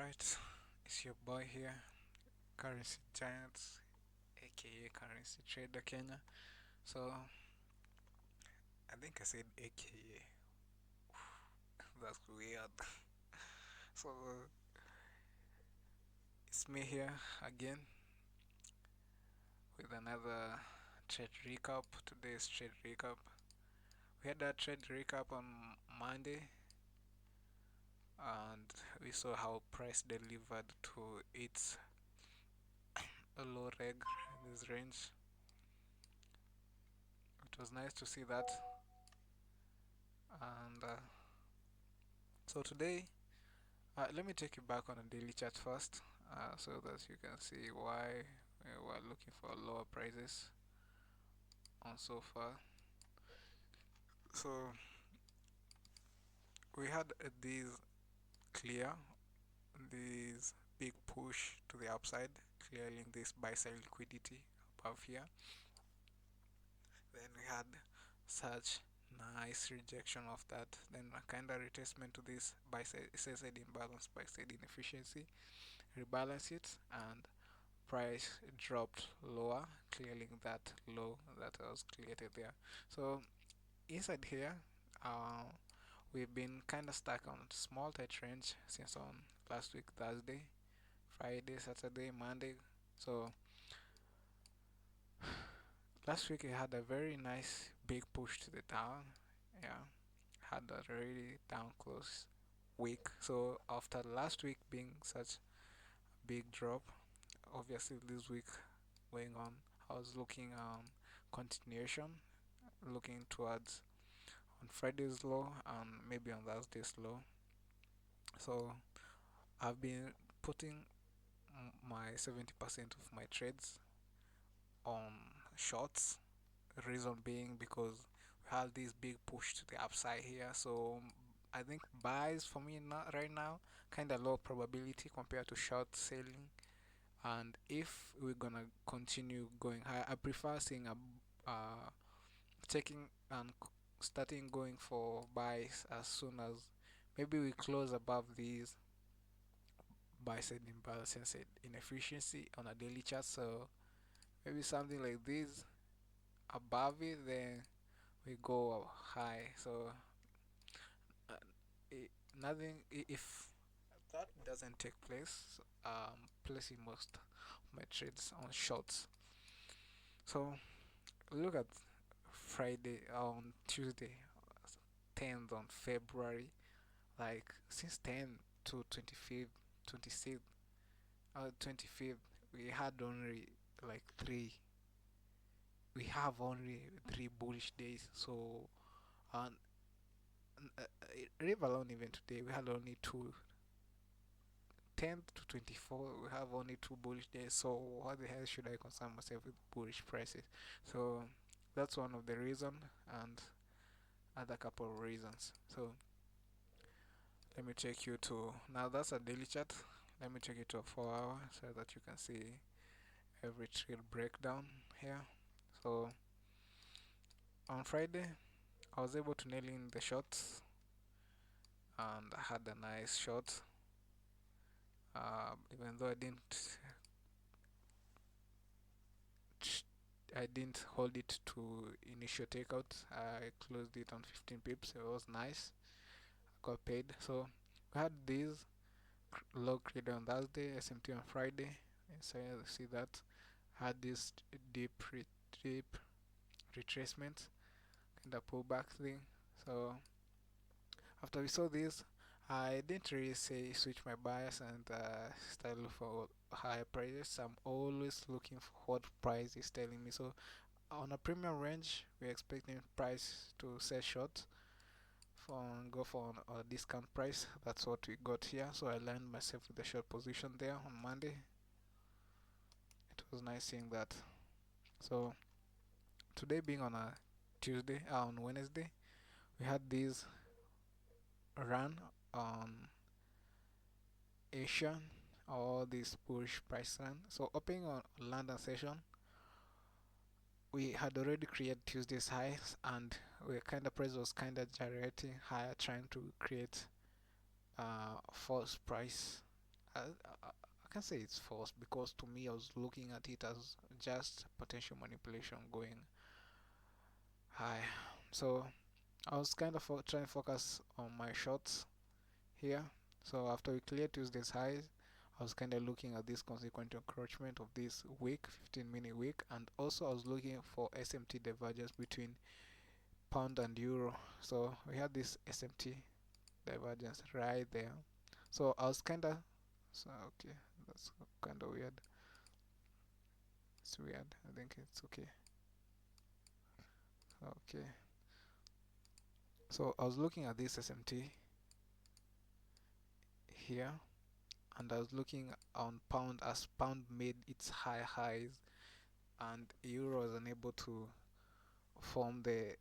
Alright, it's your boy here, Currency Giants, aka Currency Trader Kenya. So, I think I said aka. That's weird. So, it's me here again with another trade recap. Today's trade recap. We had that trade recap on Monday, and we saw how price delivered to its low reg, this range. It was nice to see that. And so today, let me take you back on a daily chart first, so that you can see why we're looking for lower prices on so far. So we had these clear, this big push to the upside, clearing this buy side liquidity above here. Then we had such nice rejection of that, then a kind of retracement to this buy side imbalance, buy side inefficiency, rebalance it, and price dropped lower, clearing that low that was created there. So inside here, uh, we've been kind of stuck on small tight range since on last week Thursday, Friday, Saturday, Monday. So last week we had a very nice big push to the down. Yeah, had a really down close week. So after last week being such a big drop, obviously this week going on, I was looking continuation, looking towards on Friday's low and maybe on Thursday's low. So I've been putting my 70% of my trades on shorts. Reason being because we have this big push to the upside here. So I think buys for me not right now kind of low probability compared to short selling. And if we're gonna continue going high, I prefer seeing a taking and starting going for buys as soon as maybe we close above these buy side imbalance and inefficiency on a daily chart. So maybe something like this above it, then we go high. So uh, nothing if that doesn't take place. Placing most of my trades on shorts. So look at Friday on Tuesday, 10th on February. Like since 10 to 25th, 26th, 25th, we had only like three. We have only 3 bullish days. So and leave alone even today, we had only two. 10th to 24th, we have only 2 bullish days. So what the hell should I concern myself with bullish prices? So that's one of the reason and other couple of reasons. So let me take you to now that's a daily chart. Let me take you to a 4 hour so that you can see every trade breakdown here. So on Friday, I was able to nail in the shots and I had a nice shot. Even though I didn't hold it to initial takeout. I closed it on 15 pips. It was nice. I got paid. So we had these log trade on Thursday, SMT on Friday. So you see that had this deep retracement kind of pullback thing. So after we saw this, I didn't really say switch my bias and start looking for higher prices. I'm always looking for what price is telling me. So on a premium range, we're expecting price to sell short for go for a discount price. That's what we got here. So I aligned myself with the short position there on Monday. It was nice seeing that. So today being on a Tuesday, on Wednesday, we had this run on Asian, all this bullish price run. So opening on London session, we had already created Tuesday's highs and we kind of price was kind of gyrating higher, trying to create false price I can say it's false because to me I was looking at it as just potential manipulation going high. So I was kind of trying to focus on my shots here. So after we cleared Tuesday's highs, I was kind of looking at this consequent encroachment of this week, 15-minute week, and also I was looking for SMT divergence between pound and euro. So we had this SMT divergence right there. So I was kind of, so okay, that's kind of weird. It's weird. I think it's okay. Okay. So I was looking at this SMT here, and I was looking on pound as pound made its high highs and euro was unable to form the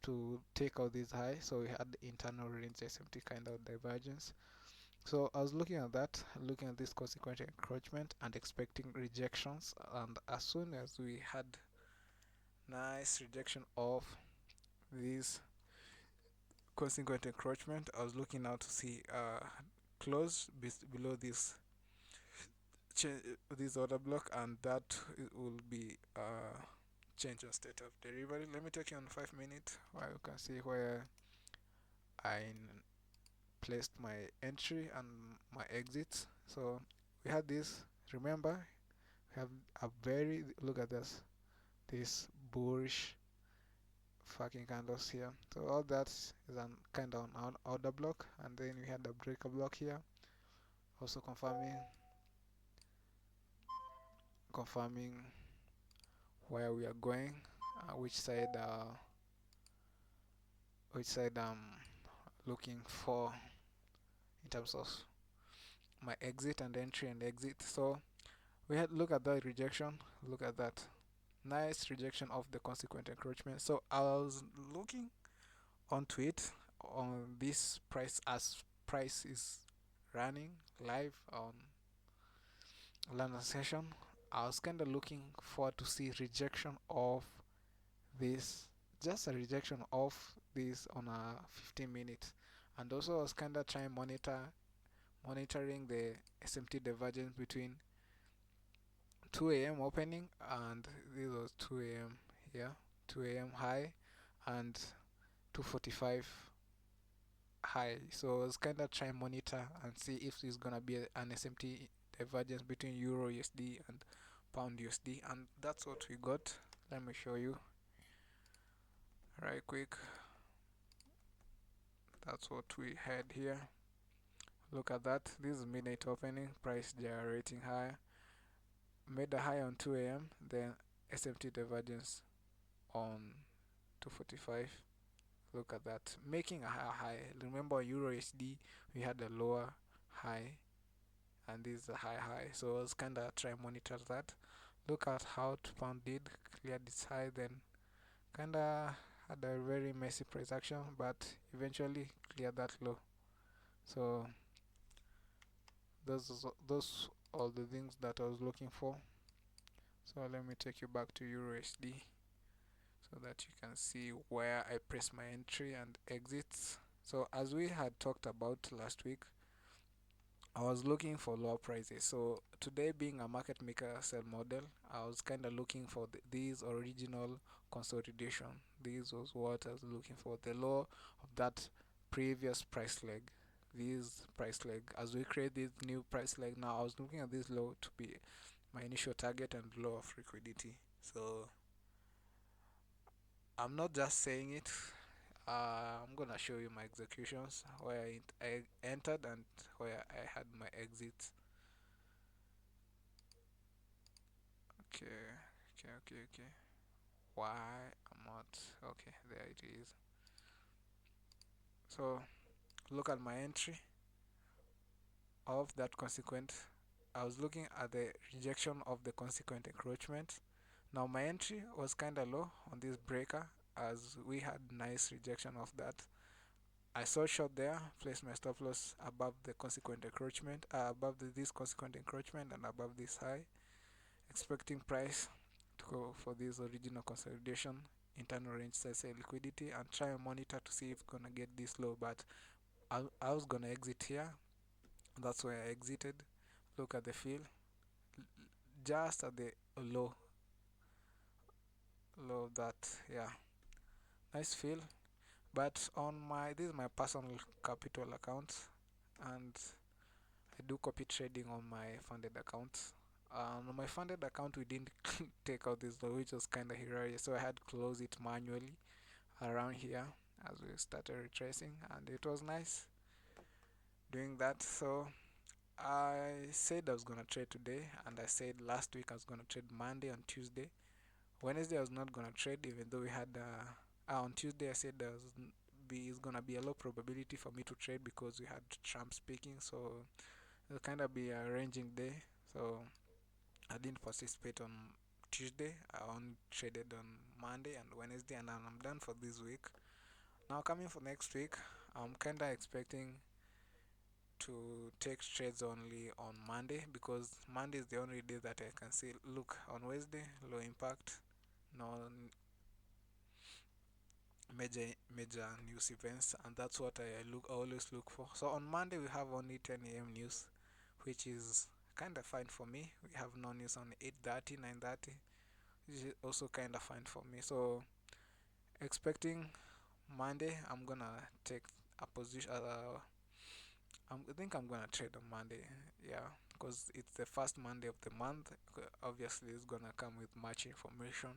to take out this high, so we had the internal range SMT kind of divergence. So I was looking at that, looking at this consequent encroachment and expecting rejections, and as soon as we had nice rejection of this consequent encroachment, I was looking now to see close below this order block, and that will be change in state of delivery. Let me take you on 5 minutes where you can see where I placed my entry and my exit. So we had this, remember, we have a very, look at this bullish fucking candles here. So all that is an kind of an order block, and then we had the breaker block here, also confirming where we are going, which side I'm looking for in terms of my exit and entry and exit. So we had look at that rejection, look at that nice rejection of the consequent encroachment. So I was looking onto it on this price as price is running live on London session. I was kind of looking forward to see rejection of this, just a rejection of this on a 15 minutes, and also I was kind of trying monitoring the SMT divergence between 2 a.m. opening, and this was 2 a.m. here, 2 a.m. high and 2:45 high. So I was kind of trying monitor and see if there's gonna be an SMT divergence between Euro USD and Pound USD, and that's what we got. Let me show you right quick. That's what we had here. Look at that. This is midnight opening, price generating high, made a high on 2 a.m. then SMT divergence on 2:45. Look at that, making a high. Remember Euro USD we had a lower high, and this is a high. So I was kinda try monitor that. Look at how pound did clear this high, then kinda had a very messy price action, but eventually cleared that low. So those all the things that I was looking for. So let me take you back to Euro USD so that you can see where I press my entry and exits. So as we had talked about last week, I was looking for lower prices. So today, being a market maker sell model, I was kind of looking for these original consolidation. This was what I was looking for, the low of that previous price leg. This price leg, as we create this new price leg now, I was looking at this low to be my initial target and low of liquidity. So I'm not just saying it. I'm gonna show you my executions where I entered and where I had my exits. Okay. Why I'm not okay? There it is. So look at my entry of that consequent. I was looking at the rejection of the consequent encroachment. Now my entry was kind of low on this breaker as we had nice rejection of that. I saw short there, placed my stop loss above the consequent encroachment, above this consequent encroachment and above this high, expecting price to go for this original consolidation, internal range size liquidity, and try and monitor to see if gonna get this low. But I was gonna exit here That's where I exited. Look at the fill, just at the low of that. Yeah, nice fill. But on my this is my personal capital account, and I do copy trading on my funded account. On my funded account, we didn't take out this low, which was kind of hilarious. So I had to close it manually around here as we started retracing, and it was nice doing that. So I said I was gonna trade today, and I said last week I was gonna trade Monday and Tuesday. Wednesday I was not gonna trade, even though we had on Tuesday I said is gonna be a low probability for me to trade because we had Trump speaking, so it'll kind of be a ranging day. So I didn't participate on Tuesday. I only traded on Monday and Wednesday, and then I'm done for this week. Now coming for next week, I'm kinda expecting to take trades only on Monday because Monday is the only day that I can see. Look, on Wednesday, low impact, no major news events, and that's what I always look for. So on Monday we have only 10 a.m. news, which is kind of fine for me. We have no news on 8:30, 9:30, which is also kind of fine for me. So expecting Monday, I'm gonna take a position. I think I'm gonna trade on Monday, yeah, because it's the first Monday of the month. Obviously, it's gonna come with much information.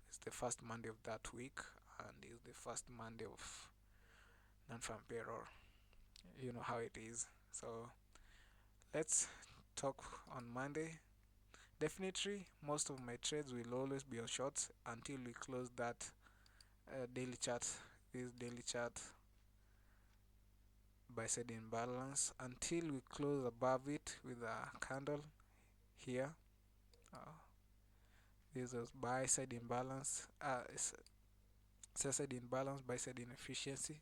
It's the first Monday of that week, and it's the first Monday of non-farm payroll. You know how it is. So let's talk on Monday. Definitely, most of my trades will always be on shorts until we close that daily chart. This daily chart by side imbalance until we close above it with a candle here. Uh, this is buy side imbalance, sell side imbalance, buy side inefficiency,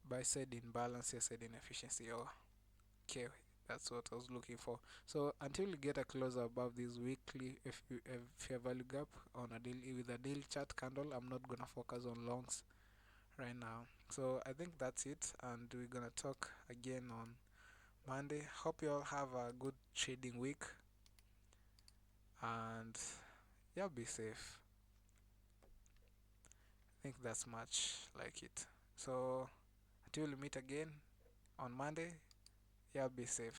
buy side imbalance, sell side inefficiency. Oh, okay, that's what I was looking for. So until we get a close above this weekly fair value gap on a daily with a daily chart candle, I'm not gonna focus on longs right now. So I think that's it, and we're gonna talk again on Monday. Hope you all have a good trading week, and yeah, be safe. I think that's much like it. So until we meet again on Monday, yeah, be safe.